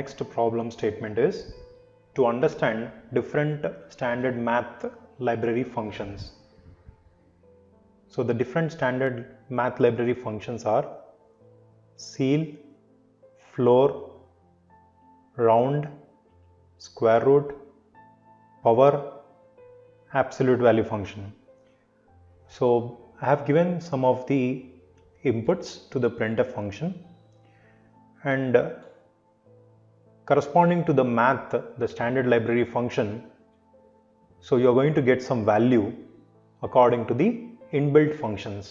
next problem statement is to understand different standard math library functions. So the different standard math library functions are ceil, floor, round, square root, power, absolute value function. So I have given some of the inputs to the printf function, and corresponding to the math, the standard library function, so you are going to get some value according to the inbuilt functions,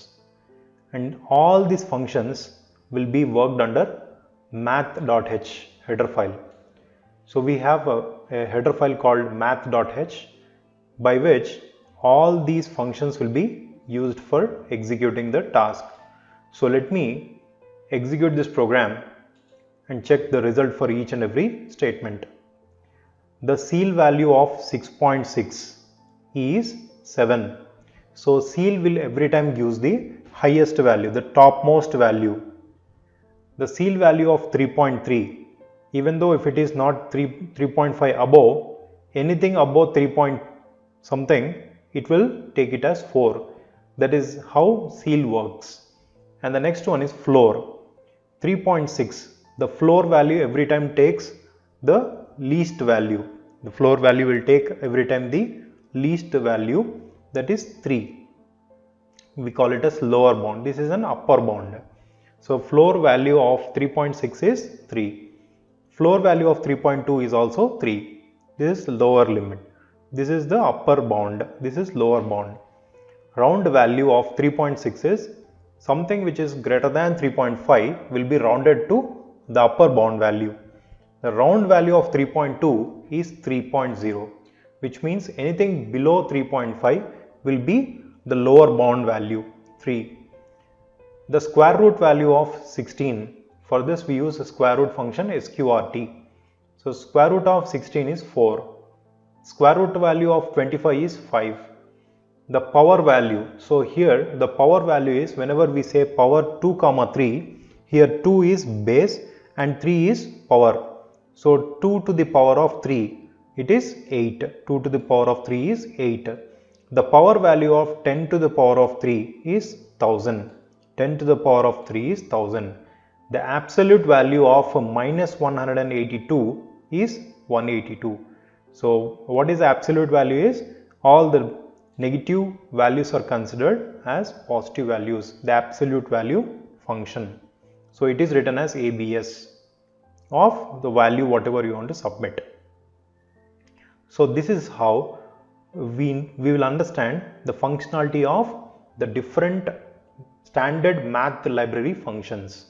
and all these functions will be worked under math.h header file. So we have a header file called math.h by which all these functions will be used for executing the task. So let me execute this program and check the result for each and every statement. The ceil value of 6.6 is 7. So ceil will every time use the highest value, the topmost value. The ceil value of 3.3, even though if it is not 3.5 above, anything above 3 point something, it will take it as 4. That is how ceil works. And the next one is floor. 3.6. The floor value every time takes the least value. The floor value will take every time the least value, that is 3. We call it as lower bound. This is an upper bound. So floor value of 3.6 is 3. Floor value of 3.2 is also 3. This is lower limit. This is the upper bound. This is lower bound. Round value of 3.6 is something which is greater than 3.5 will be rounded to the upper bound value. The round value of 3.2 is 3.0, which means anything below 3.5 will be the lower bound value 3. The square root value of 16, for this we use a square root function sqrt. So square root of 16 is 4. Square root value of 25 is 5. The power value, so here the power value is whenever we say power 2 comma 3, here 2 is base and 3 is power. So 2 to the power of 3, it is 8. 2 to the power of 3 is 8. The power value of 10 to the power of 3 is 1000. 10 to the power of 3 is 1000. The absolute value of minus 182 is 182. So what is the absolute value is all the negative values are considered as positive values, the absolute value function. So it is written as ABS of the value whatever you want to submit. So this is how we will understand the functionality of the different standard math library functions.